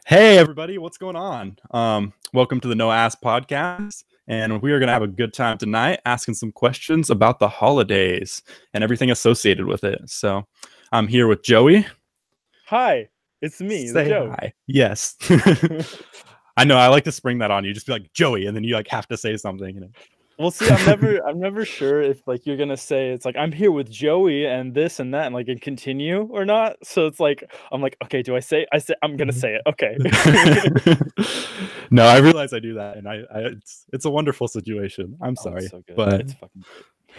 Hey everybody, what's going on? Welcome to the No Ass Podcast, and we are going to have a good time tonight asking some questions about the holidays and everything associated with it. So, I'm here with Joey. Hi, it's me, the Say Joe. hi. Yes. I know I like to spring that on you. Just be like Joey, and then you like have to say something. Well, see, I'm never sure if like you're gonna say it's like I'm here with Joey and this and that and like and continue or not. So it's like I'm like, okay, do I say? I say I'm gonna say it. Okay. No, I realize I do that, and it's a wonderful situation. I'm Oh, it's sorry, so good. but It's fucking great.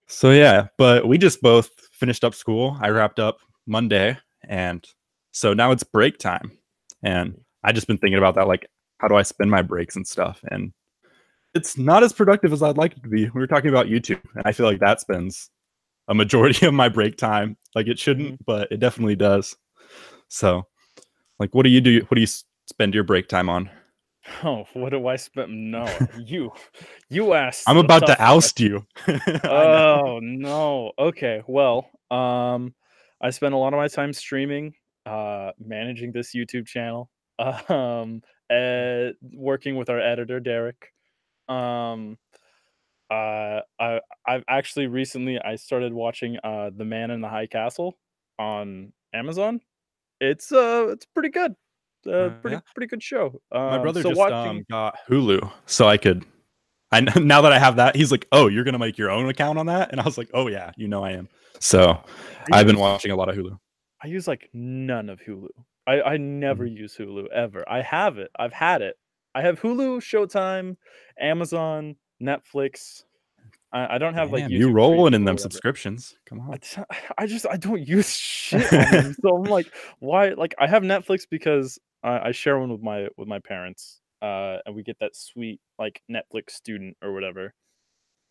so yeah, but we just both finished up school. I wrapped up Monday, and so now it's break time. And I just been thinking about that, like how do I spend my breaks and stuff? And it's not as productive as I'd like it to be. We were talking about YouTube, and I feel like that spends a majority of my break time. Like it shouldn't, Mhm. but it definitely does. So, like, what do you do? What do you spend your break time on? Oh, what do I spend? No, you I'm asked a about to tough oust question. you. I know. Oh no. Okay. Well, I spend a lot of my time streaming, managing this YouTube channel, um, working with our editor Derek. Um, I've actually recently I started watching The Man in the High Castle on Amazon. It's pretty good. Yeah. Pretty good show. My brother So just watching got Hulu, so I could. Now that I have that, he's like, "Oh, you're gonna make your own account on that?" And I was like, "Oh yeah, I am." So I I've been use watching a lot of Hulu. I use like none of Hulu. I never Mhm. use Hulu ever. I have it. I've had it. I have Hulu, Showtime, Amazon, Netflix. I don't have like Damn, you YouTube rolling Premium in or them whatever. subscriptions? Come I on. t I don't use shit on them, so I'm like, why like, I have Netflix because I share one with my parents, and we get that sweet, like, Netflix student or whatever,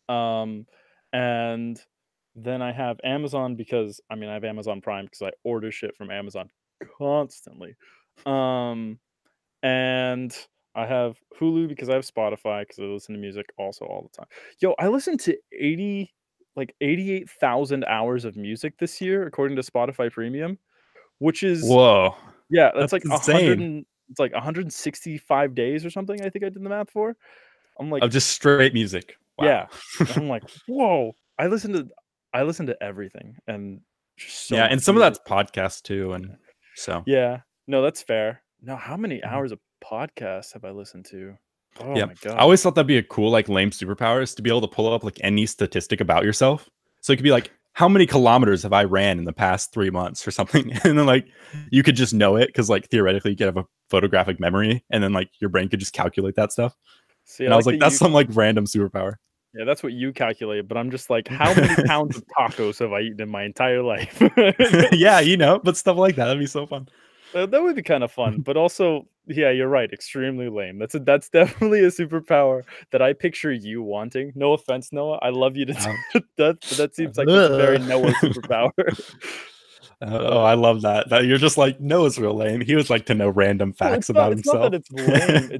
um, and then I have Amazon because I mean, I have Amazon Prime because I order shit from Amazon constantly, um, and I have Hulu because I have Spotify because I listen to music also all the time. Yo, I listened to 88,000 hours of music this year according to Spotify Premium, which is Whoa, yeah, that's that's like insane. it's like 165 days or something, I think I did the math for. I'm Of like, just straight music. Wow. yeah. And I'm like, "Whoa." I listen to everything and just so Yeah, and much some of music. that's podcast too, and so Yeah. No, that's fair. No, how many mhm. hours of podcasts have I listened to? Oh Yeah, my I god. always thought that'd be a cool like lame superpower is to be able to pull up like any statistic about yourself. So it could be like, how many kilometers have I ran in the past 3 months or something, and then like you could just know it because like theoretically you could have a photographic memory, and then like your brain could just calculate that stuff. See, I And I was like like, that that's you some like random superpower. yeah, that's what you calculate, but I'm just like, how many pounds of tacos have I eaten in my entire life? Yeah, but stuff like that. That'd be so fun. That would be kind of fun, but also, yeah, you're right, extremely lame. That's definitely a superpower that I picture you wanting. No offense, Noah. I love you to Ouch. that, but that seems like that's a very Noah superpower. Oh, Uh, I love that. That you're just like, no, it's real lame. He would like to know random well, facts about it's not that himself. it's lame.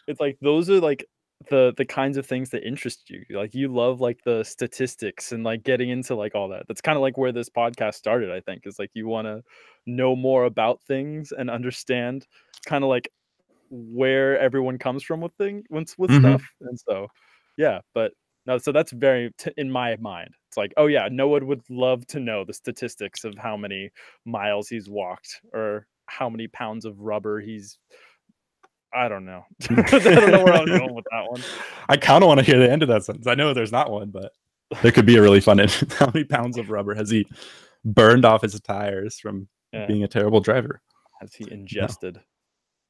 It's like those are like the kinds of things that interest you. Like you love like the statistics and like getting into like all that. That's kind of like where this podcast started, I think, is like you want to know more about things and understand kind of like where everyone comes from with with Hmm. stuff. And so yeah, but no, so that's very in my mind. It's like, oh yeah, Noah would love to know the statistics of how many miles he's walked or how many pounds of rubber he's I don't know. I don't know where I was going with that one. I kind of want to hear the end of that sentence. I know there's not one, but there could be a really fun end. How many pounds of rubber has he burned off his tires from Yeah, being a terrible driver? has he No. ingested?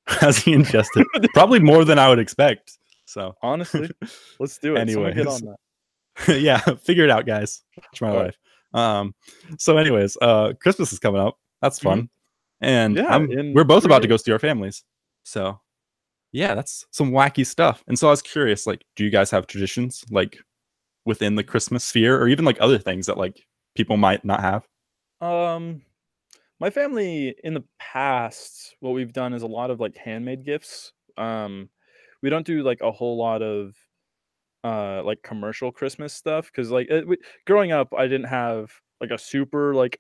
Has he ingested? Probably more than I would expect. So, Honestly, let's do it. Someone get anyways, on that. yeah, figure it out, guys. Watch my All right. life. So anyways, Christmas is coming up. That's Mhm. fun. And Yeah, we're in both 3 about to go days. see our families. So yeah, that's some wacky stuff. And so I was curious, like, do you guys have traditions like within the Christmas sphere or even like other things that like people might not have? Um, my family in the past, what we've done is a lot of like handmade gifts. We don't do like a whole lot of like commercial Christmas stuff because like growing up, I didn't have like a super like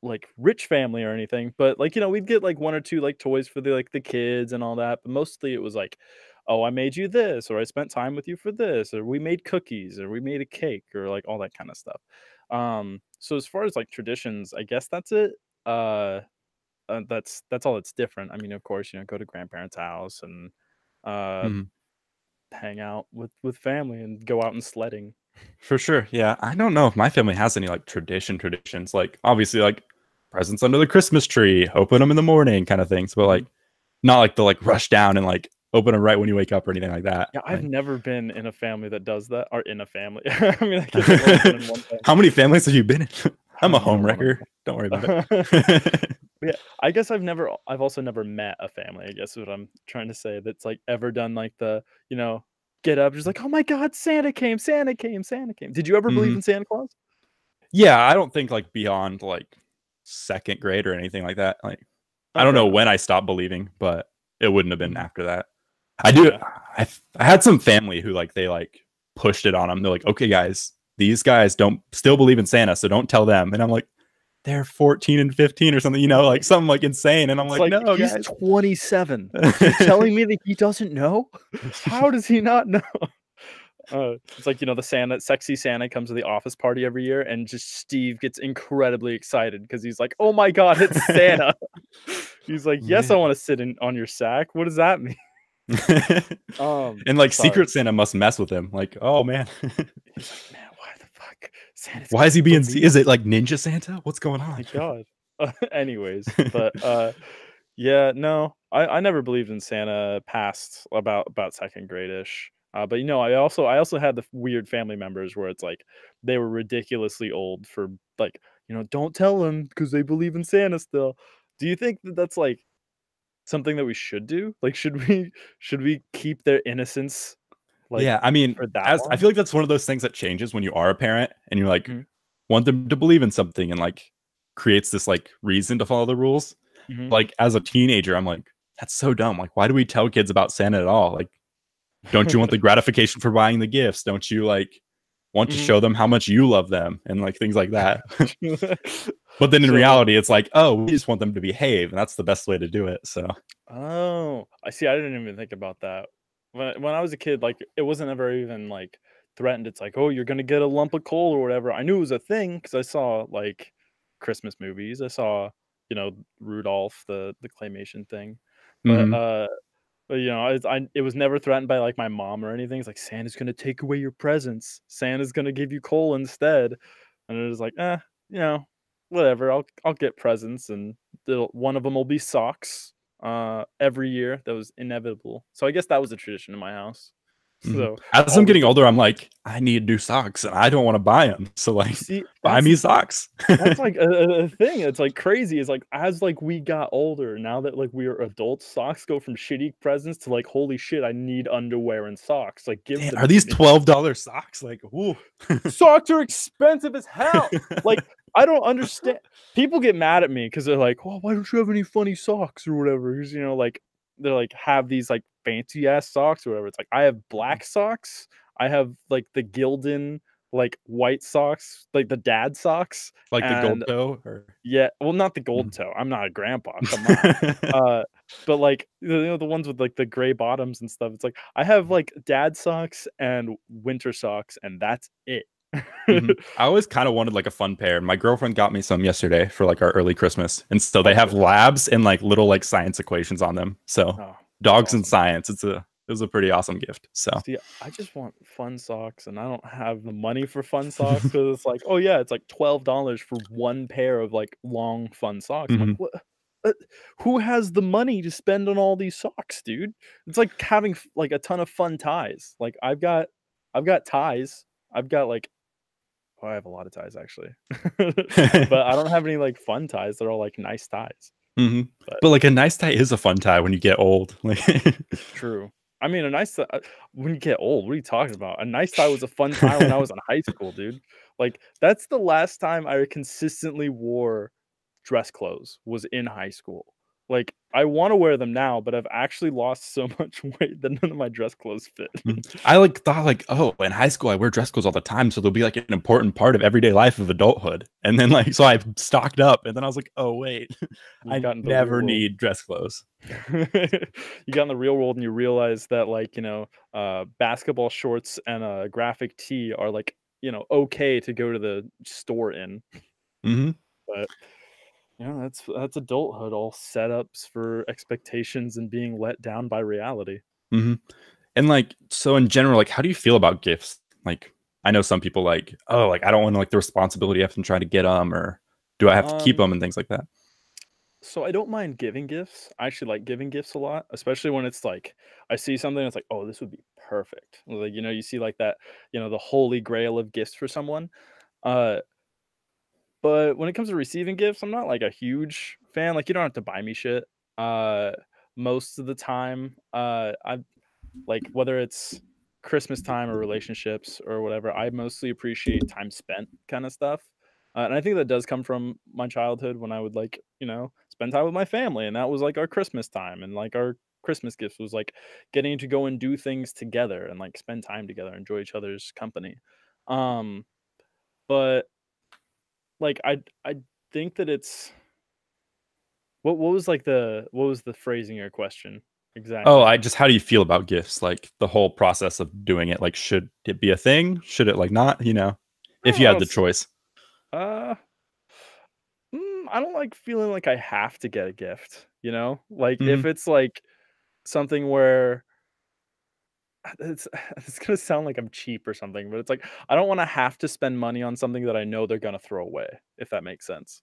like rich family or anything, but like, we'd get like one or two like toys for the kids and all that, but mostly it was like, oh, I made you this, or I spent time with you for this, or we made cookies, or we made a cake, or like all that kind of stuff. So as far as like traditions, I guess that's it. Uh, that's all that's different. I mean, of course, go to grandparents' house and uh Mhm. hang out with family and go out and sledding. For sure. Yeah. I don't know if my family has any like traditions. Like obviously like presents under the Christmas tree, open them in the morning kind of things, but Mhm. like not like the like rush down and like open them right when you wake up or anything like that. Yeah, I've Like never been in a family that does that, or in a family. I mean, I guess I've only been in one how family. many families have you been in? I I'm a don't even home wanna wrecker. Don't worry about know. it. Yeah, I guess I've also never met a family, I guess is what I'm trying to say, that's, like, ever done, like, get up, just like, "Oh my god, Santa came, Santa came, Santa came." Did you ever believe Mhm. in Santa Claus? Yeah, I don't think like beyond like second grade or anything like that. Like I don't Okay, know when I stopped believing, but it wouldn't have been mhm, after that. I do. yeah. I had some family who like they like pushed it on them. They're like, okay, guys, these guys don't still believe in Santa, so don't tell them. And I'm like, they're 14 and 15 or something, like something like insane. And I'm It's like, like, no, he's guys. 27. You're telling me that he doesn't know? How does he not know? It's like, the sexy Santa comes to the office party every year, and just Steve gets incredibly excited because he's like, "Oh my god, it's Santa." He's like, "Yes, I Man. wanna sit in on your sack. What does that mean?" And like Sorry. Secret Santa must mess with him. Like, oh man, He's like, "Man, why the fuck? Santa's why is gonna he being? believe Is it like Ninja Santa? What's going Oh on? my god." Anyways, but, yeah, no, I never believed in Santa past about 2nd grade-ish, but, I also had the weird family members where it's like, they were ridiculously old for, like, "Don't tell them because they believe in Santa still." Do you think that that's, like, something that we should do? Like, should we keep their innocence, like, Yeah, I mean, for that as I long? feel like that's one of those things that changes when you are a parent and you like Mhm, want them to believe in something and like creates this like reason to follow the rules. mhm, Like as a teenager, I'm like, that's so dumb. Like, why do we tell kids about Santa at all? Like, don't you want the gratification for buying the gifts? Don't you like want to mhm. show them how much you love them and like things like that? But then in So reality, it's like, oh, we just want them to behave, and that's the best way to do it. So, Oh, I see, I didn't even think about that. When I was a kid, like, it wasn't ever even, like, threatened. It's like, "Oh, you're gonna get a lump of coal," or whatever. I knew it was a thing because I saw, like, Christmas movies. I saw, Rudolph, the claymation thing. But, mhm. it was never threatened by, like, my mom or anything. It's like, "Santa's gonna take away your presents. Santa's gonna give you coal instead." And it was like, you know, whatever. I'll get presents, and one of them will be socks, every year. That was inevitable. So I guess that was a tradition in my house. Mhm. So, As I'm always getting get older, I'm like, I need new socks, and I don't wanna buy them. So, you like, see, buy me socks. that's, like, a thing. It's, like, crazy. It's, like, as, like, we got older, now that, like, we are adults, socks go from shitty presents to, like, "Holy shit, I need underwear and socks." Like, give Damn, them are to these me. $12 socks? Like, ooh. Socks are expensive as hell. Like, I don't understand. People get mad at me because 'cause they're like, "Oh, why don't you have any funny socks or whatever?" 'Cause, like, they're like, have these, like, fancy ass socks or whatever. It's like, I have black socks. I have, like, the Gildan, like, white socks, like, the dad socks, Like the gold and toe or yeah, well, not the gold Mhm. toe. I'm not a grandpa, come on. Uh, but, like, the ones with, like, the gray bottoms and stuff. It's like, I have, like, dad socks and winter socks, and that's it. Mhm. I always kinda wanted, like, a fun pair. My girlfriend got me some yesterday for, like, our early Christmas, and so they Oh, have cool. labs and, like, little, like, science equations on them. So, Oh, that's dogs and awesome. science, it was a pretty awesome gift, so See, I just want fun socks, and I don't have the money for fun socks because it's like, "Oh, yeah, it's like $12 for 1 pair of, like, long, fun socks." I'm like, Mhm. "What? Uh, who has the money to spend on all these socks, dude?" It's like having like, a ton of fun ties. Like, I've got ties. I've got, like oh, I have a lot of ties, actually. But I don't have any, like, fun ties. They're all, like, nice ties. Mhm. But But, like, a nice tie is a fun tie when you get old. Like true. I mean, a nice ti when you get old, what are you talking about? A nice tie was a fun time when I was in high school, dude. Like, that's the last time I consistently wore dress clothes, was in high school. Like, I wanna wear them now, but I've actually lost so much weight that none of my dress clothes fit. I like thought like, oh, in high school I wear dress clothes all the time, so they'll be like an important part of everyday life of adulthood. And then like, so I stocked up, and then I was like, oh wait, You've I gotten the real never world. need dress clothes. You got in the real world and you realize that, like, basketball shorts and a graphic tee are, like, okay to go to the store in. Hmm. But, that's adulthood, all setups for expectations and being let down by reality. Hmm. And like, so in general, like, how do you feel about gifts? Like, I know some people like, oh, like I don't want like the responsibility of them trying to get them, or do I have to keep Um, them and things like that. so I don't mind giving gifts. I actually like giving gifts a lot, especially when it's like I see something that's like, "Oh, this would be perfect." Like, you see like that, the holy grail of gifts for someone. Uh, but when it comes to receiving gifts, I'm not like a huge fan. Like, you don't have to buy me shit. Uh, Most of the time, I like whether it's Christmas time or relationships or whatever, I mostly appreciate time spent kind of stuff. And I think that does come from my childhood when I would like, spend time with my family. And that was like our Christmas time. And like our Christmas gifts was like getting to go and do things together and like spend time together, enjoy each other's company. Um, but like I think that it's what was the phrasing of your question Oh, exactly? I just, how do you feel about gifts? Like the whole process of doing it. Like, should it be a thing? Should it like not? If you I had don't the s- choice. uh I don't like feeling like I have to get a gift, Like, Hmm. if it's, like, something where it's it's gonna sound like I'm cheap or something, but it's like, I don't wanna have to spend money on something that I know they're gonna throw away, if that makes sense.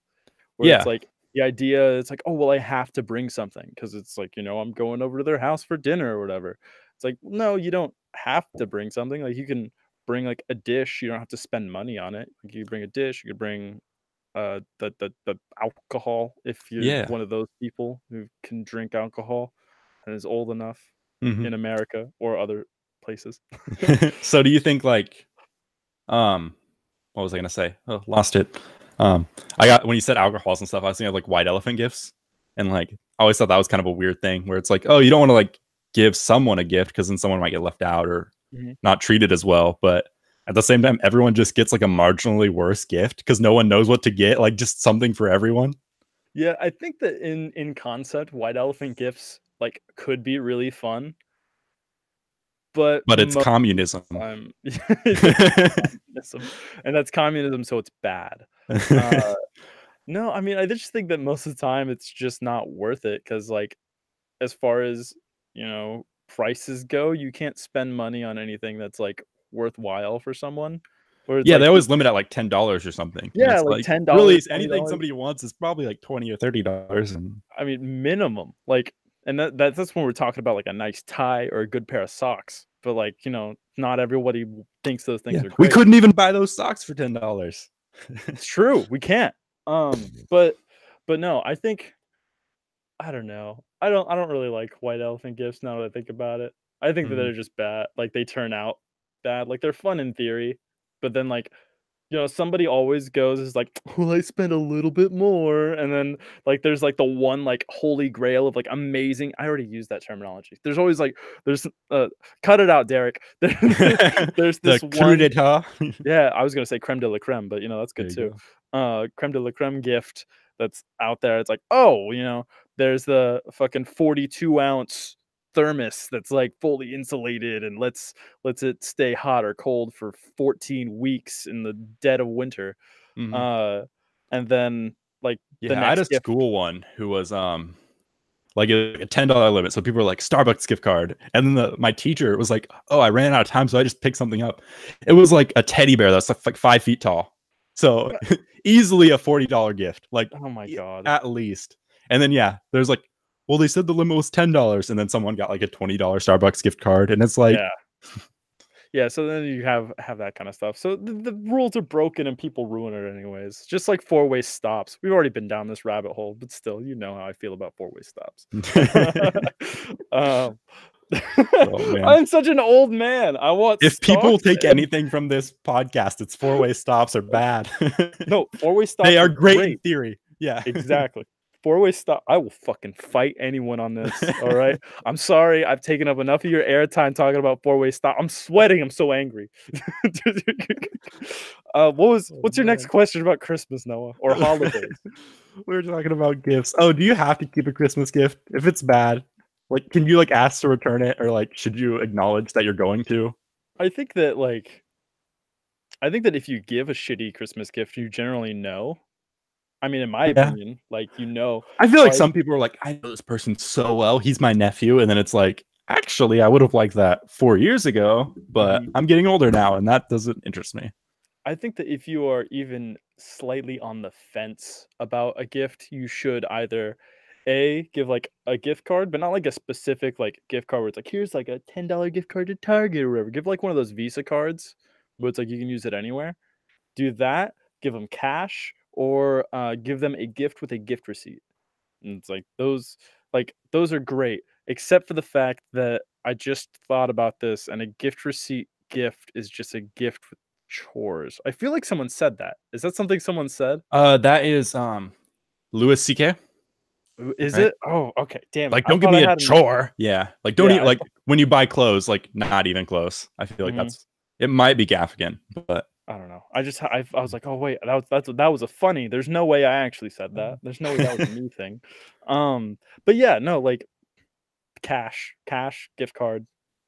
Where it's Yeah. like, the idea it's like, "Oh, well, I have to bring something because it's like, I'm going over to their house for dinner or whatever." It's like, no, you don't have to bring something, like, you can bring, like, a dish, you don't have to spend money on it. Like, you bring a dish, you could bring the alcohol if you're Yeah. one of those people who can drink alcohol and is old enough Hmm. in America or other places. So do you think like, um, what was I gonna say? Oh, lost it. I got, when you said alcohols and stuff, I was thinking of like white elephant gifts, and like I always thought that was kind of a weird thing where it's like, oh, you don't want to like give someone a gift because then someone might get left out or Mhm. not treated as well. But at the same time, everyone just gets like a marginally worse gift because no one knows what to get, like just something for everyone. Yeah, I think that in concept, white elephant gifts, like, could be really fun, but But it's most communism. time it's communism, and that's communism, so it's bad. Uh, no, I mean, I just think that most of the time it's just not worth it because, like, as far as, prices go, you can't spend money on anything that's, like, worthwhile for someone, where it's Yeah, they like always limit at like $10 or something, and yeah, it's like like really $10, anything $20. somebody wants is probably like $20 or $30, and I mean, minimum, like and that's when we're talking about, like, a nice tie or a good pair of socks, but, like, not everybody thinks those things yeah, are we great. couldn't even buy those socks for $10. It's true, we can't. But no, I think I don't know. I don't really like white elephant gifts now that I think about it. I think that Mhm. they're just bad. Like, they turn out bad. Like, they're fun in theory, but then, like, somebody always goes is like, "Well, I spent a little bit more," and then, like, there's, like, the one, like, holy grail of, like, amazing I already used that terminology. There's always, like there's, cut it out, Derek. There's The this coup one d'etat. yeah, I was gonna say crème de la crème, but, that's There good you too. go. Crème de la crème gift that's out there. It's like, "Oh," there's the fucking 42-ounce thermos that's, like, fully insulated and lets it stay hot or cold for 14 weeks in the dead of winter. Mhm. Uh, and then, like, the Yeah, I had a next gift school one who was, like a $10 limit, so people were like, "Starbucks gift card," and then my teacher was like, "Oh, I ran out of time, so I just picked something up." It was like a teddy bear that's like 5 feet tall, so what? easily a $40 gift, like, Oh my god. at least. And then, yeah, there's like, "Well, they said the limit was $10," and then someone got like a $20 Starbucks gift card, and it's like, Yeah. Yeah, so then you have that kinda stuff. So the rules are broken and people ruin it anyways, just like four-way stops. We've already been down this rabbit hole, but still, you know how I feel about four-way stops. Um, oh man. I'm such an old man. I want If people take Stockton. anything from this podcast, it's four-way stops are bad. No, four-way They stops are are great in great. theory. Yeah. Exactly. four-way stop. I will fucking fight anyone on this. All right. I'm sorry. I've taken up enough of your airtime talking about four-way stop. I'm sweating. I'm so angry. Oh What's your next man. question about Christmas, Noah, or holidays? We were talking about gifts. Oh, do you have to keep a Christmas gift if it's bad? Like, can you like ask to return it, or like should you acknowledge that you're going to? I think that like I think that if you give a shitty Christmas gift, you generally know. I mean, in my Yeah. opinion, like you know, I feel like like some people are like, I know this person so well. He's my nephew. And then it's like, actually, I would have liked that 4 years ago, but mhm. I'm getting older now and that doesn't interest me. I think that if you are even slightly on the fence about a gift, you should either A, give like a gift card, but not like a specific like gift card where it's like, here's like a $10 gift card to Target or whatever. Give like one of those Visa cards where it's like you can use it anywhere. Do that, give them cash, or give them a gift with a gift receipt. And it's like those are great, except for the fact that I just thought about this and a gift receipt gift is just a gift with chores. I feel like someone said that. Is that something someone said? That is Louis CK, Is right? it? Oh, okay. Damn it. Like, I don't give thought I me a had an chore. Yeah. Like, don't yeah, even like when you buy clothes, like not even close. I feel like mhm. that's it might be Gaffigan, but I don't know. I was like, "Oh, wait, that was a funny." There's no way I actually said that. There's no way that was a me thing. But yeah, no, like cash, gift card.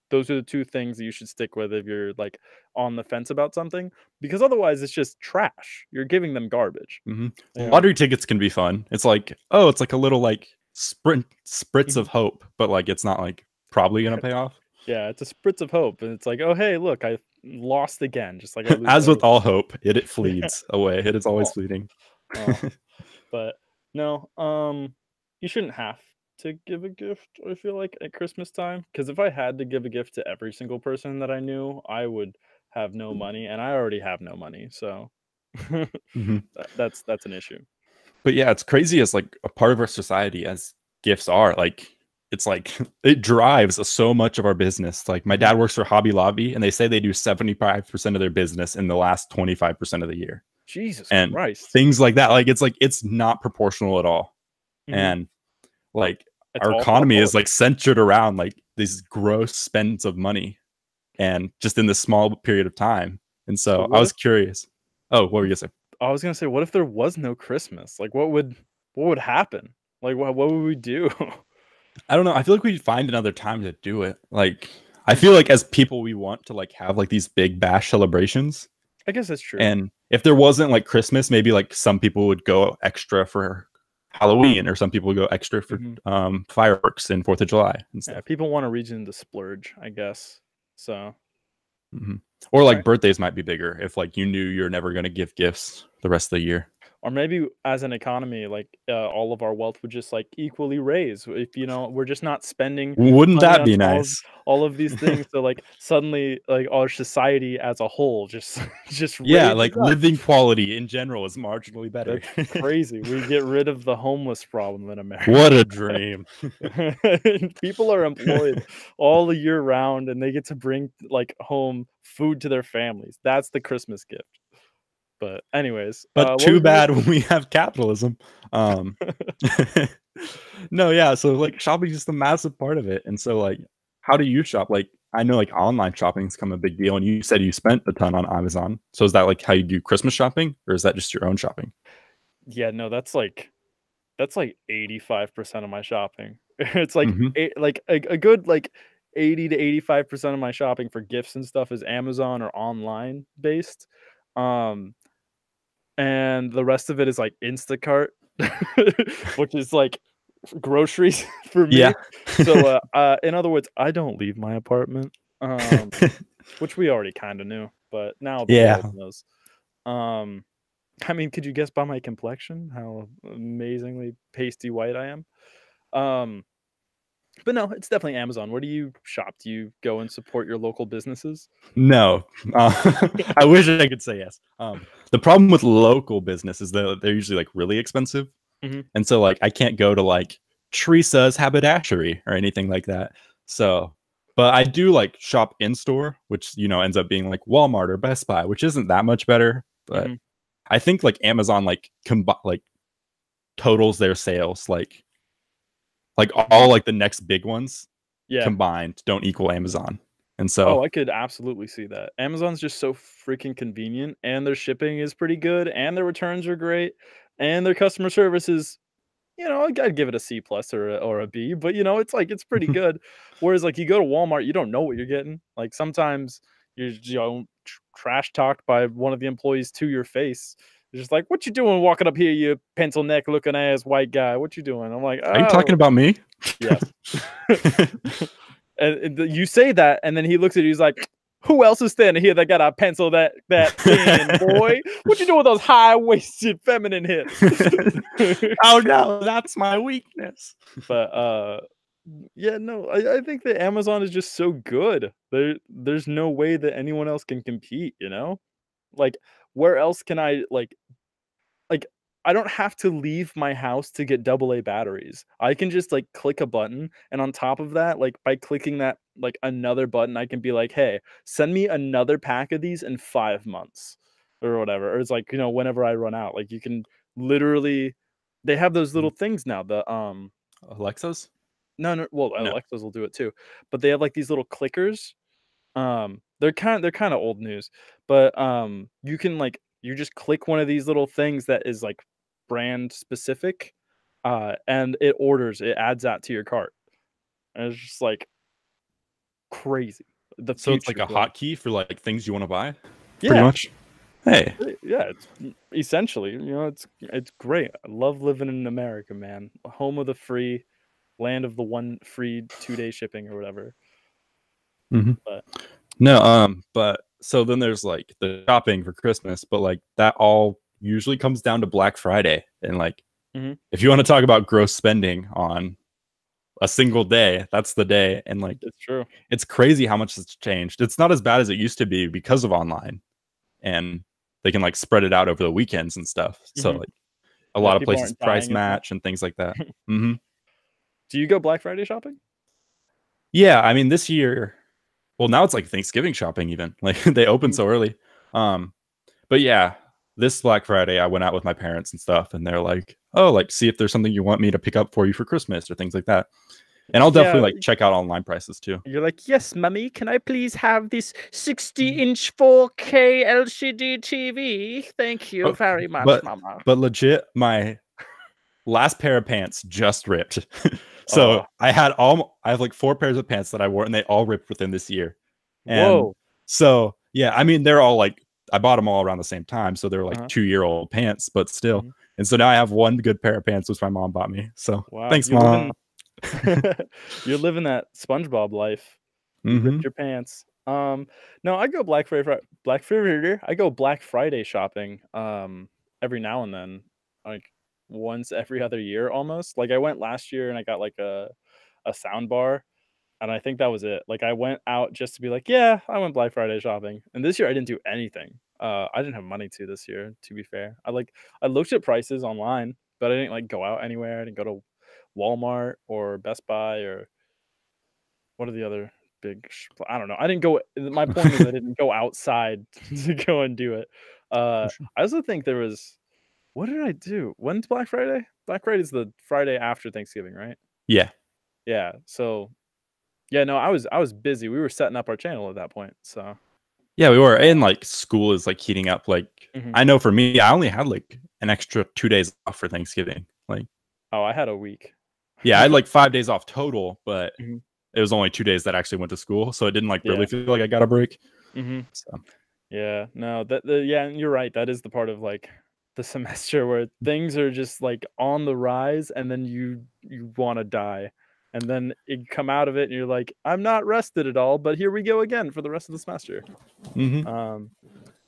Those are the 2 things that you should stick with if you're, like, on the fence about something, because otherwise it's just trash. You're giving them garbage, mhm. you know? Lottery tickets can be fun. It's like, oh, it's like a little like spritz Mhm. of hope, but like it's not like probably gonna pay off. Yeah, it's a spritz of hope, and it's like, "Oh, hey, look, I lost again, just like I lose As with everything." all hope, it fleets away. It is always Oh, fleeting. oh, but no, you shouldn't have to give a gift, I feel like, at Christmas time. Because if I had to give a gift to every single person that I knew, I would have no money, and I already have no money, so Mhm. that's an issue. But yeah, it's crazy as like a part of our society as gifts are. Like it's like it drives so much of our business. Like my Mhm. dad works for Hobby Lobby and they say they do 75% of their business in the last 25% of the year. Jesus And Christ. things like that. Like it's not proportional at all. Mhm. And like It's our all about economy is like politics. centered around like these gross spends of money and just in this small period of time. And So so I was curious. Oh, what were you gonna say? I was gonna say, what if there was no Christmas? Like, what would happen? Like, what would we do? I don't know. I feel like we'd find another time to do it. Like, I feel like as people, we want to like have like these big bash celebrations. I guess that's true. And if there wasn't like Christmas, maybe like some people would go extra for Halloween, or some people would go extra for Mhm. fireworks and Fourth of July and Yeah, stuff. people want a reason to splurge, I guess. So, Hmm. Or alright. like birthdays might be bigger if like you knew you're never gonna give gifts the rest of the year. Or maybe as an economy, like, all of our wealth would just, like, equally raise if, we're just not spending Wouldn't money that on be nice? all of these things, so, like, suddenly, like, our society as a whole just just Yeah, raises like up. living quality in general is marginally better. That's crazy. We get rid of the homeless problem in America. What a dream. People are employed all the year round, and they get to bring, like, home food to their families. That's the Christmas gift. But anyways, But what too was your next bad when we have capitalism. Um, no, yeah. So like shopping is just a massive part of it. And so like, how do you shop? Like, I know like online shopping's become a big deal, and you said you spent a ton on Amazon. So is that like how you do Christmas shopping, or is that just your own shopping? Yeah, no, that's like 85% of my shopping. It's like Hmm. a good, like, 80 to 85% of my shopping for gifts and stuff is Amazon or online based. Um, and the rest of it is, like, Instacart, which is, like, groceries for me. Yeah. So, in other words, I don't leave my apartment, which we already kinda knew, but now the world Yeah. knows. Um, I mean, could you guess by my complexion how amazingly pasty white I am? Um, but no, it's definitely Amazon. Where do you shop? Do you go and support your local businesses? No. I wish I could say yes. The problem with local business is that they're usually like really expensive. Mhm, And so like I can't go to like Teresa's haberdashery or anything like that. So but I do like shop in store, which ends up being like Walmart or Best Buy, which isn't that much better. But mhm. I think like Amazon like totals their sales, like all like the next big ones Yeah. combined don't equal Amazon. And Oh, so I could absolutely see that. Amazon's just so freaking convenient, and their shipping is pretty good, and their returns are great, and their customer service is, I'd give it a C plus or a B, but it's like it's pretty good. Whereas like you go to Walmart, you don't know what you're getting. Like sometimes you're trash talked by one of the employees to your face. They're just like, "What you doing walking up here, you pencil neck looking ass white guy? What you doing?" I'm like, are you talking "Oh, about me? yes." You say that, and then he looks at you. He's like, "Who else is standing here that got a pencil that thin, boy? What you doing with those high waisted feminine hips?" Oh no, that's my weakness. But yeah, no, I think that Amazon is just so good. There's no way that anyone else can compete. Like where else can I like, I don't have to leave my house to get AA batteries. I can just, like, click a button, and on top of that, like, by clicking that, like, another button, I can be like, "Hey, send me another pack of these in 5 months," or whatever, or it's like, whenever I run out, like, you can literally they have those little things now, Alexa's? no, well, No. Alexas will do it too, but they have, like, these little clickers. They're kinda old news, but, you can, like you just click one of these little things that is, like, brand specific, and it adds that to your cart, and it's just, like, crazy. The So it's like future, a bro. hotkey for like things you want to buy, pretty Yeah, much. Hey, yeah, it's essentially, it's great. I love living in America, man. Home of the free, land of the one free 2-day shipping or whatever, hmm but no, but so then there's like the shopping for Christmas, but like that all usually comes down to Black Friday, and like mhm, if you want to talk about gross spending on a single day, that's the day, and like it's true. it's crazy how much it's changed. It's not as bad as it used to be because of online, and they can like spread it out over the weekends and stuff. So Mhm. like a Yeah, lot of people places aren't price dying as much. match and things like that. hmm Do you go Black Friday shopping? Yeah, I mean this year, well now it's like Thanksgiving shopping even. Like they open Mhm. so early. Um, but yeah, this Black Friday I went out with my parents and stuff, and they're like, "Oh, like see if there's something you want me to pick up for you for Christmas or things like that." And I'll definitely Yeah, like check out online prices too. you're like, "Yes, mummy, can I please have this 60-inch 4K LCD TV? Thank you But very much, but mama." but legit, my last pair of pants just ripped. Oh, So I have like four pairs of pants that I wore, and they all ripped within this year. And whoa. so yeah, I mean they're all like I bought them all around the same time, so they're like Uh-huh, 2-year-old pants, but still. mhm. And so now I have one good pair of pants which my mom bought me. So Wow, thanks, mom. you're living that SpongeBob life. You hmm ripped your pants. No, I go Black Friday shopping, every now and then, like, once every other year almost. Like, I went last year and I got, like, a sound bar, and I think that was it. Like, I went out just to be like, "Yeah, I went Black Friday shopping." And this year I didn't do anything. I didn't have money to this year, to be fair. I looked at prices online, but I didn't, like, go out anywhere. I didn't go to Walmart or Best Buy or what are the other big I don't know. I didn't go my point is I didn't go outside to go and do it. I also think there was what did I do? When's Black Friday? Black Friday is the Friday after Thanksgiving, right? Yeah. Yeah, so yeah, no, I was busy. We were setting up our channel at that point, so Yeah, we were. And like school is like heating up. Like mhm. I know for me, I only had like an extra 2 days off for Thanksgiving. Like, Oh, I had a week. yeah, I had like 5 days off total, but Mhm. it was only 2 days that actually went to school. So it didn't like Yeah. really feel like I got a break. Mhm. So Yeah, no, yeah, and you're right. That is the part of like the semester where things are just like on the rise, and then you want to die, and then you come out of it, and you're like, I'm not rested at all, but here we go again for the rest of the semester. hmm Um,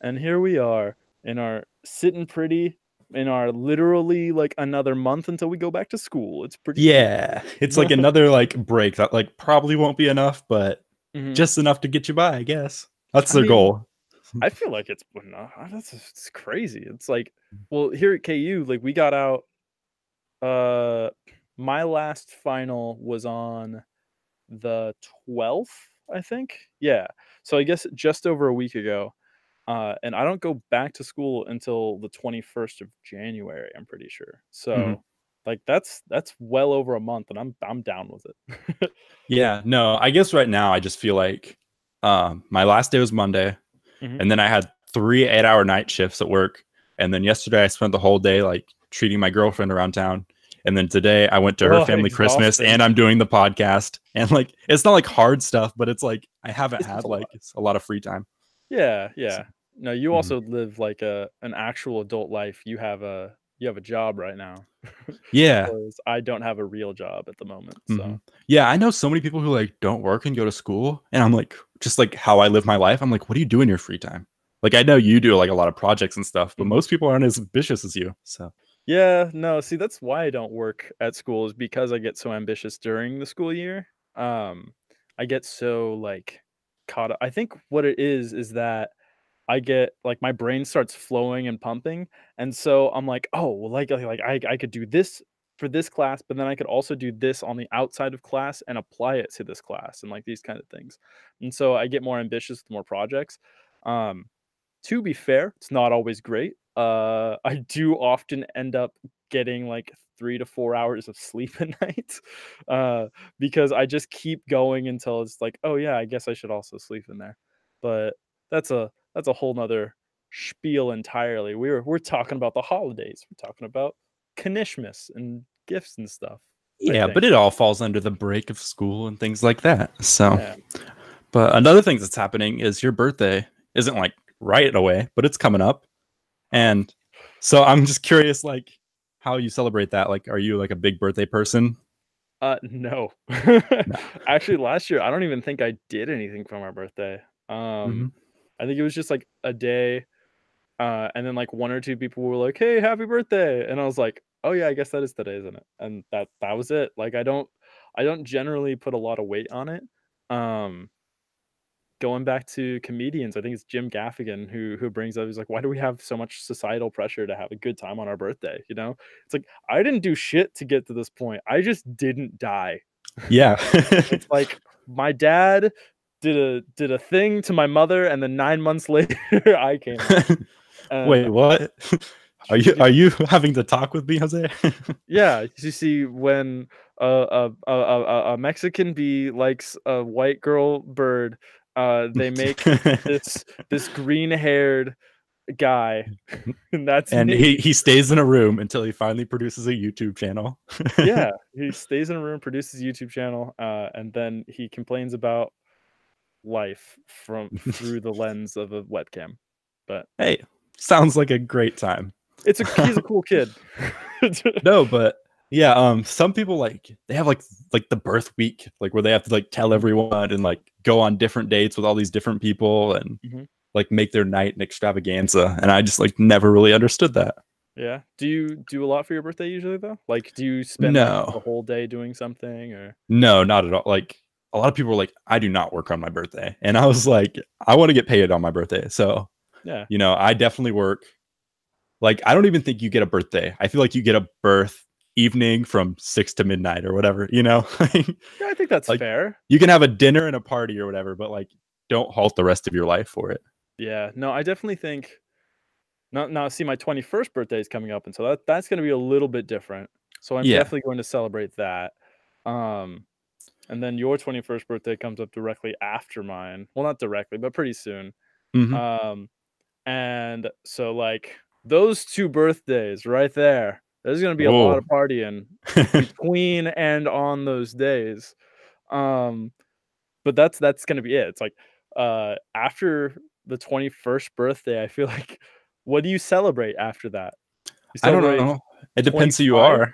and here we are in our sitting pretty in our literally like another month until we go back to school. It's pretty cool. yeah, it's like another like break that like probably won't be enough, but hmm just enough to get you by, I guess. That's I their mean, goal. I feel like it's crazy. It's like, well, here at KU, like we got out. Uh, my last final was on the 12th, I think. Yeah. So I guess just over a week ago. And I don't go back to school until the 21st of January, I'm pretty sure. hmm So Like, that's well over a month, and I'm down with it. Yeah, no, I guess right now I just feel like my last day was Monday, Mhm. and then I had 3 8-hour night shifts at work. And then yesterday I spent the whole day like treating my girlfriend around town. And then today I went to her Oh, family Christmas exhausting. and I'm doing the podcast. And like it's not like hard stuff, but it's like I haven't It's just had a lot. like it's a lot of free time. Yeah, So, yeah. No, you mhm. also live like an actual adult life. You have a job right now. Yeah. Whereas I don't have a real job at the moment, Hmm. so Yeah, I know so many people who like don't work and go to school, and I'm like, just like how I live my life. I'm like, what do you do in your free time? Like, I know you do like a lot of projects and stuff, but mhm. most people aren't as ambitious as you. So, Yeah, no, see, that's why I don't work at school is because I get so ambitious during the school year. Um, I get so, like, caught up I think what it is that I get like, my brain starts flowing and pumping, and so I'm like, "Oh, well, I could do this for this class, but then I could also do this on the outside of class and apply it to this class," and, like, these kind of things. And so I get more ambitious with more projects. Um, to be fair, it's not always great. I do often end up getting, like, 3 to 4 hours of sleep at night, uh, because I just keep going until it's like, "Oh, yeah, I guess I should also sleep in there." But that's a whole 'nother spiel entirely. We're talking about the holidays. We're talking about Kanishmas and gifts and stuff, I yeah, think. but it all falls under the break of school and things like that. So, Yeah. but another thing that's happening is your birthday isn't like right away, but it's coming up. Oh, And so I'm just curious, like, how you celebrate that. Like, are you like a big birthday person? no. No. Actually, last year, I don't even think I did anything for my birthday. Hmm. I think it was just, like, a day, and then, like, 1 or 2 people were like, "Hey, happy birthday," and I was like, "Oh, yeah, I guess that is today, isn't it?" And that was it. Like, I don't generally put a lot of weight on it. Um Going back to comedians, I think it's Jim Gaffigan who brings up, he's like, "Why do we have so much societal pressure to have a good time on our birthday?" You know? It's like, I didn't do shit to get to this point. I just didn't die. Yeah. It's like my dad did a thing to my mother, and then 9 months later, I came out. And Wait, what? Are you having to talk with me, Jose? yeah, you see, when a Mexican bee likes a white girl bird, they make this green-haired guy, and that's And me. he stays in a room until he finally produces a YouTube channel. Yeah, he stays in a room, produces a YouTube channel, and then he complains about life from through the lens of a webcam. But Hey, sounds like a great time. he's a cool kid. No, but yeah, some people like they have like the birth week, like where they have to like tell Mhm, everyone and like go on different dates with all these different people and mhm. like make their night an extravaganza. And I just like never really understood that. Yeah. Do you do a lot for your birthday usually, though? Like, do you spend, like, No, the whole day doing something or no, not at all. Like a lot of people are like, I do not work on my birthday. And I was like, I want to get paid on my birthday. So, yeah. I definitely work. Like, I don't even think you get a birthday. I feel like you get a birth evening from 6 to midnight or whatever, Yeah, I think that's like fair. you can have a dinner and a party or whatever, but like don't halt the rest of your life for it. Yeah. No, I definitely think now see, my 21st birthday is coming up, and so that's gonna be a little bit different. So I'm Yeah. definitely going to celebrate that. Um, and then your 21st birthday comes up directly after mine. Well, not directly, but pretty soon. Hmm. Um, and so, like, those 2 birthdays right there, there's gonna be a lot Oh. of partying between and on those days. Um, but that's gonna be it. It's like, after the 21st birthday, I feel like what do you celebrate after that? You I don't celebrate know. It depends who you 25?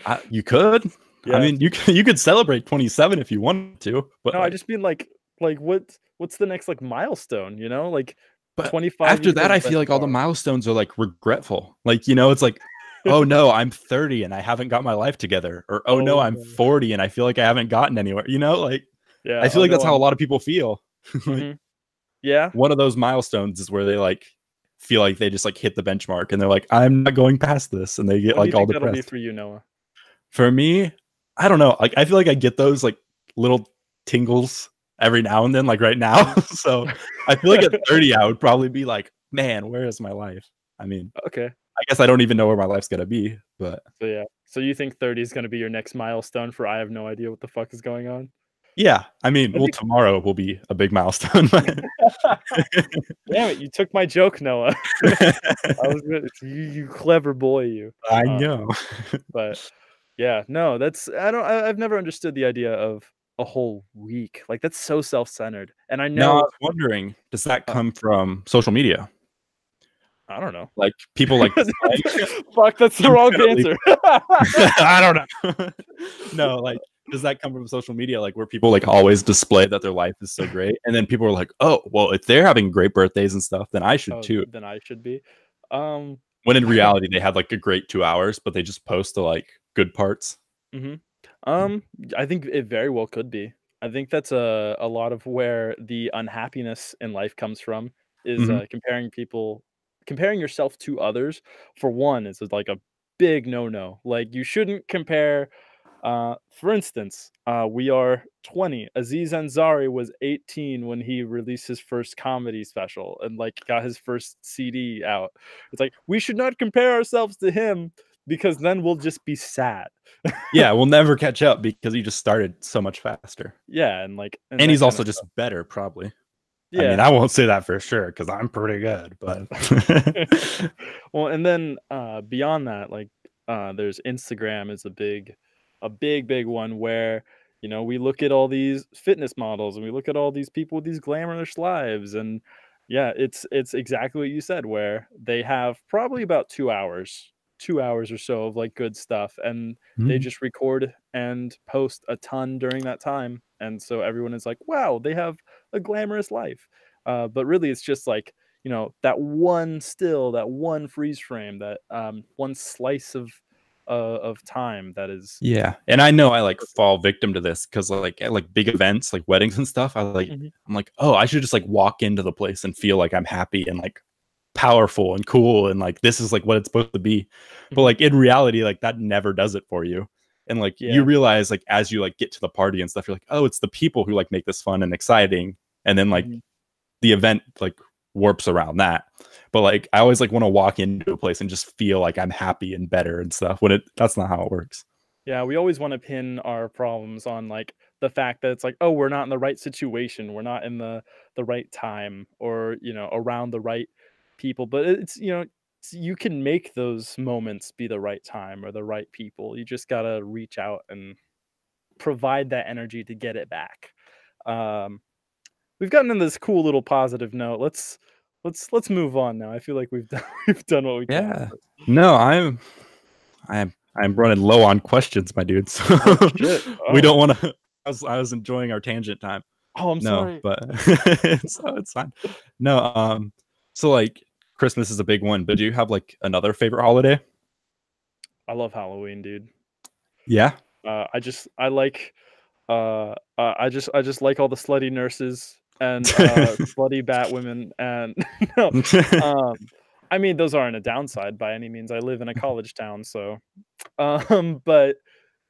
are. You could. I Yeah. mean, you could celebrate 27 if you wanted to, but No, I just mean, like, what's the next, like, milestone, you know? Like, but 25, you after could that, have I went feel like all the far. milestones are like regretful. Like, it's like, oh no, I'm 30 and I haven't got my life together, or oh no, Oh, I'm no. 40 and I feel like I haven't gotten anywhere. Like I Yeah, feel oh, like that's no, how a I'm lot of people feel. Like mhm. Yeah. one of those milestones is where they like feel like they just like hit the benchmark and they're like, I'm not going past this, and they get When do you like all think that'll be depressed. for you, Noah? For me, I don't know. Like I feel like I get those like little tingles every now and then, like right now. Mhm. So I feel like at 30, I would probably be like, man, where is my life? I mean, Okay. I guess I don't even know where my life's gonna be. But So yeah. So you think 30 is gonna be your next milestone for I have no idea what the fuck is going on? yeah, I mean, I well, think tomorrow will be a big milestone. But damn it, you took my joke, Noah. I was gonna you clever boy, you. I Uh, know. but yeah, no, that's I've never understood the idea of a whole week. Like, that's so self-centered, and I Now, I know was wondering, does that uh, come from social media? I don't know. Like, people like display Fuck, that's the wrong legitimately answer. I don't know. No, like, does that come from social media, like, where people, like, always display that their life is so great, and then people are like, "Oh, well, if they're having great birthdays and stuff, then I should Oh, too." then I should be. Um, When in reality, they had, like, a great 2 hours, but they just post the, like, good parts. mhm. I think it very well could be. I think that's a lot of where the unhappiness in life comes from is, Mhm. comparing yourself to others, for one, is, like, a big no-no. Like, you shouldn't compare. For instance, we are 20. Aziz Ansari was 18 when he released his first comedy special and like got his first CD out. It's like we should not compare ourselves to him because then we'll just be sad. Yeah, we'll never catch up because he just started so much faster. Yeah, and And that he's kind also of just stuff. better, probably. I mean, Yeah. I won't say that for sure because 'cause I'm pretty good, but Well, and then beyond that, like there's Instagram is a big one where we look at all these fitness models and we look at all these people with these glamorous lives, and yeah, it's exactly what you said, where they have probably about 2 hours or so of like good stuff, and they Mhm. just record and post a ton during that time, and so everyone is like, wow, they have a glamorous life. But really it's just like that one still, that one freeze frame, that one slice of time that is Yeah, and I know I, like, perfect. fall victim to this because, like, at, like, big events, like weddings and stuff, Mhm, I'm like, "Oh, I should just, like, walk into the place and feel like I'm happy and, like, powerful and cool and, like, this is, like, what it's supposed to be." But, mhm. like, in reality, like, that never does it for you, and, like, you Yeah. realize, like, as you, like, get to the party and stuff, you're like, "Oh, it's the people who, like, make this fun and exciting," and then, like, Mhm. the event, like, warps around that. But, like, I always, like, wanna walk into a place and just feel like I'm happy and better and stuff when that's not how it works. Yeah, we always wanna pin our problems on, like, the fact that it's like, "Oh, we're not in the right situation, we're not in the right time, or, around the right people," but you can make those moments be the right time or the right people. You just gotta reach out and provide that energy to get it back. Um, we've gotten into this cool little positive note. Let's move on now. I feel like we've done we've done what we can, Yeah. but No, I'm running low on questions, my dude. So oh, shit. we Oh. don't wanna I was enjoying our tangent time. Oh, I'm No, sorry. but it's fine. No, so, like, Christmas is a big one, but do you have, like, another favorite holiday? I love Halloween, dude. Yeah? I just like all the slutty nurses and, slutty bat women and no, um, I mean, those aren't a downside by any means. I live in a college town, so, um, but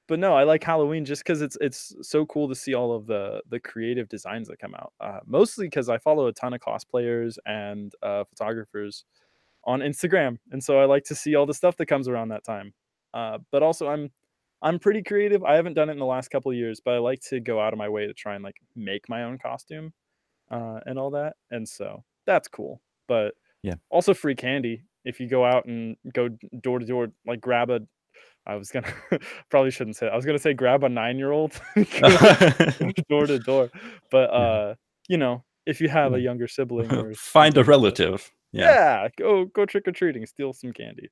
but no, I like Halloween just because it's so cool to see all of the creative designs that come out, mostly because I follow a ton of cosplayers and, photographers on Instagram, and so I like to see all the stuff that comes around that time. But also I'm pretty creative. I haven't done it in the last couple of years, but I like to go out of my way to try and like make my own costume and all that, and so that's cool. But Yeah. also free candy if you go out and go door to door, like grab a. I was gonna probably shouldn't say. I was gonna say grab a 9-year-old, go door to door, but Yeah. if you have a Yeah. younger sibling or Find a something like that. relative. Yeah. Yeah, go trick or treating, steal some candy.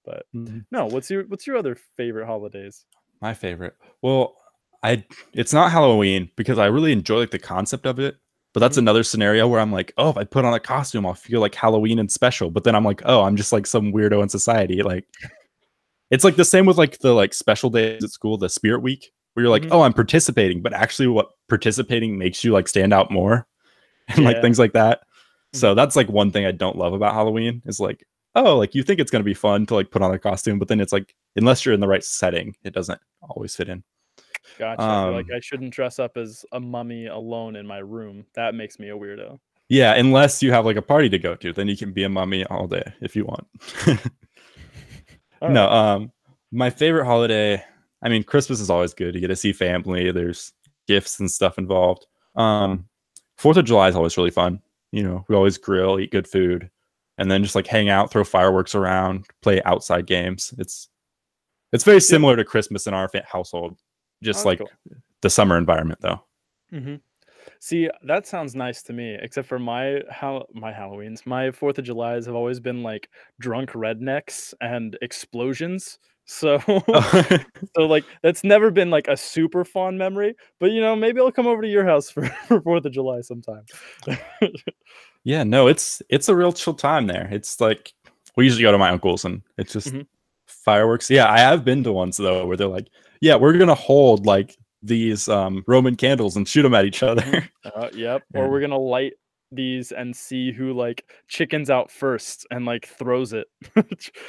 But Mhm. no, what's your other favorite holidays? My favorite. Well, I it's not Halloween because I really enjoy, like, the concept of it, but that's Mhm, another scenario where I'm like, "Oh, if I put on a costume, I'll feel like Halloween and special," but then I'm like, "Oh, I'm just like some weirdo in society," like, it's like the same with, like, the, like, special days at school, the Spirit Week, where you're like, mhm, "Oh, I'm participating," but actually what participating makes you, like, stand out more and, like, yeah, things like that. So mhm, that's, like, one thing I don't love about Halloween is, like, oh, like, you think it's gonna be fun to, like, put on a costume, but then it's like, unless you're in the right setting, it doesn't always fit in. gotcha. You're like, Um, "I shouldn't dress up as a mummy alone in my room. That makes me a weirdo." yeah, unless you have, like, a party to go to, then you can be a mummy all day if you want. No, Alright. My favorite holiday, I mean, Christmas is always good. You get to see family. There's gifts and stuff involved. Um, 4th of July is always really fun. You know, we always grill, eat good food, and then just like hang out, throw fireworks around, play outside games. It's very Yeah, similar to Christmas in our household, oh, just that's like cool. the summer environment, though. Hmm. See, that sounds nice to me, except for my Halloweens. My 4th of Julys have always been like drunk rednecks and explosions. So so like that's never been like a super fond memory, but maybe I'll come over to your house for, for 4th of July sometime. Yeah, no, it's a real chill time there. It's like we usually go to my uncle's and it's just Hmm. fireworks. Yeah, I have been to ones though where they're like, yeah, we're gonna hold like these Roman candles and shoot them at each other. Mhm. Yep. Or we're And gonna light these and see who like chickens out first and like throws it.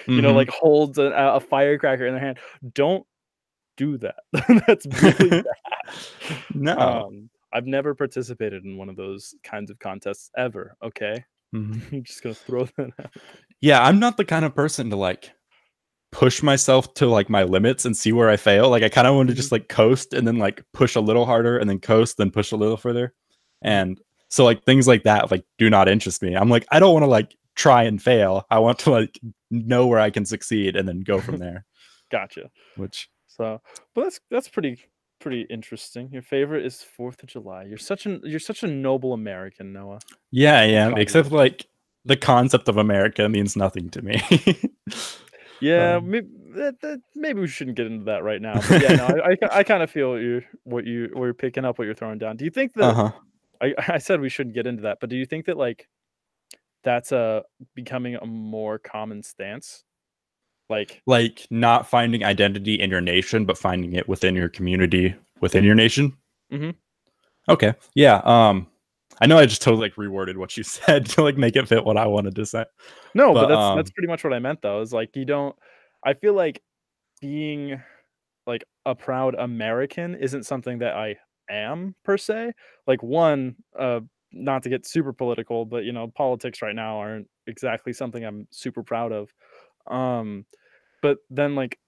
hmm Like holds a firecracker in their hand. Don't do that. That's really bad. no. I've never participated in one of those kinds of contests ever. Okay, hmm I'm just gonna throw that out. Yeah, I'm not the kind of person to like push myself to like my limits and see where I fail. Like I kind of want to Mhm, just like coast and then like push a little harder and then coast, then push a little further. mhm. And so like things like that like do not interest me. I'm like I don't want to like try and fail. I want to like know where I can succeed and then go from there. Gotcha. Which So, but that's pretty interesting. Your favorite is 4th of July. You're such a noble American, Noah. yeah, I'm yeah. proud of you. Except like the concept of America means nothing to me. Yeah, um, maybe we shouldn't get into that right now. But yeah, no, I kind of feel what you're picking up, what you're throwing down. Do you think that uh-huh. I said we shouldn't get into that, but do you think that like that's becoming a more common stance? Like, Like not finding identity in your nation, but finding it within your community, within your nation. mhm. Okay. Yeah. I know I just totally like reworded what you said to like make it fit what I wanted to say. No, but But that's pretty much what I meant though. Is like you don't. I feel like being like a proud American isn't something that I am per se. Like one, not to get super political, but politics right now aren't exactly something I'm super proud of. Um, but then like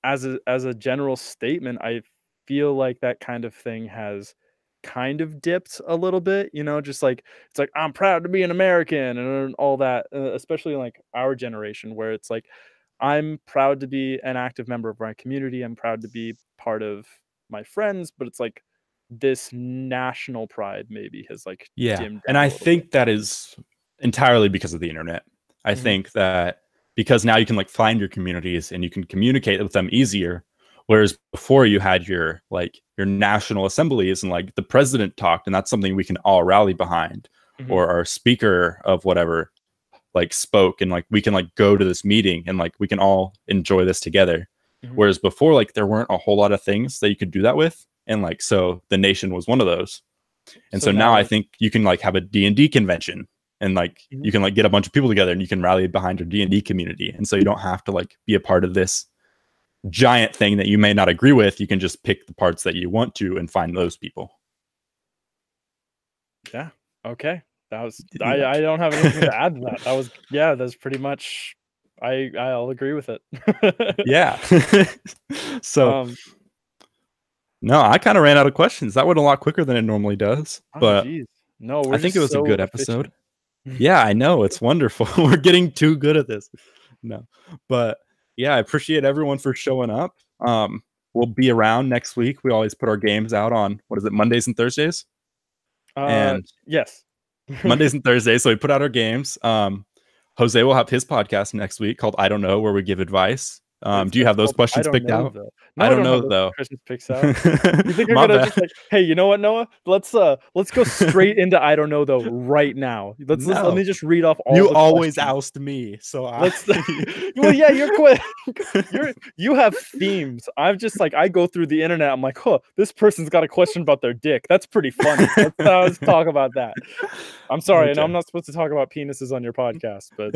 as a general statement, I feel like that kind of thing has kind of dipped a little bit, just like it's like I'm proud to be an American and all that, especially in like our generation where it's like I'm proud to be an active member of my community. I'm proud to be part of my friends, but it's like this national pride maybe has like yeah. dimmed And down a I little bit. think that is entirely because of the internet. I Mhm, think that because now you can like find your communities and you can communicate with them easier. Whereas before you had your national assemblies and like the president talked, and that's something we can all rally behind, mhm, or our speaker of whatever like spoke and like we can like go to this meeting and like we can all enjoy this together. mhm. Whereas before like there weren't a whole lot of things that you could do that with, and like so the nation was one of those. And So so now now I like think you can like have a D&D convention and like mhm. you can like get a bunch of people together and you can rally behind your D&D community, and so you don't have to like be a part of this giant thing that you may not agree with. You can just pick the parts that you want to and find those people. Yeah. Okay. That was I Yeah. I don't have anything to add to that. That was yeah, that's pretty much I'll agree with it. Yeah. So Um, no, I kind of ran out of questions. That went a lot quicker than it normally does, oh but geez. No, I we're think it just was a so good episode. efficient. Yeah, I know. It's wonderful. We're getting too good at this. No. But yeah, I appreciate everyone for showing up. We'll be around next week. We always put our games out on what is it, Mondays and Thursdays? And Yes. Mondays and Thursdays. So we put out our games. Jose will have his podcast next week called I Don't Know, where we give advice. It's Do you it's have those called I questions don't picked know, out? though. I No, I don't don't have know those though. Christmas picks out. You think I'm My gonna bad. just like, "Hey, you know what, Noah? Let's go straight into I don't know, though, right now. Let No. me just read off all You the always questions." oust me. So I Let's well, yeah, you're quick. You have themes. I'm just like I go through the internet. I'm like, huh, this person's got a question about their dick. That's pretty funny. Let's talk about that. I'm sorry, I know I'm Okay. not supposed to talk about penises on your podcast, but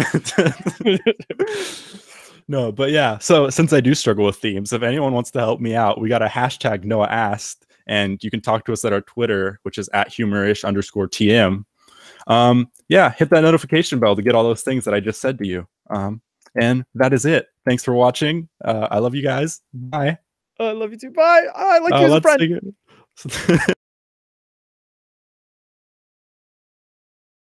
No, but yeah. So since I do struggle with themes, if anyone wants to help me out, we got a hashtag Noah asked, and you can talk to us at our Twitter, which is at humorish_TM. Yeah, hit that notification bell to get all those things that I just said to you. And that is it. Thanks for watching. I love you guys. Bye. I love you too. Bye. I like you as a Let's friend. sing it.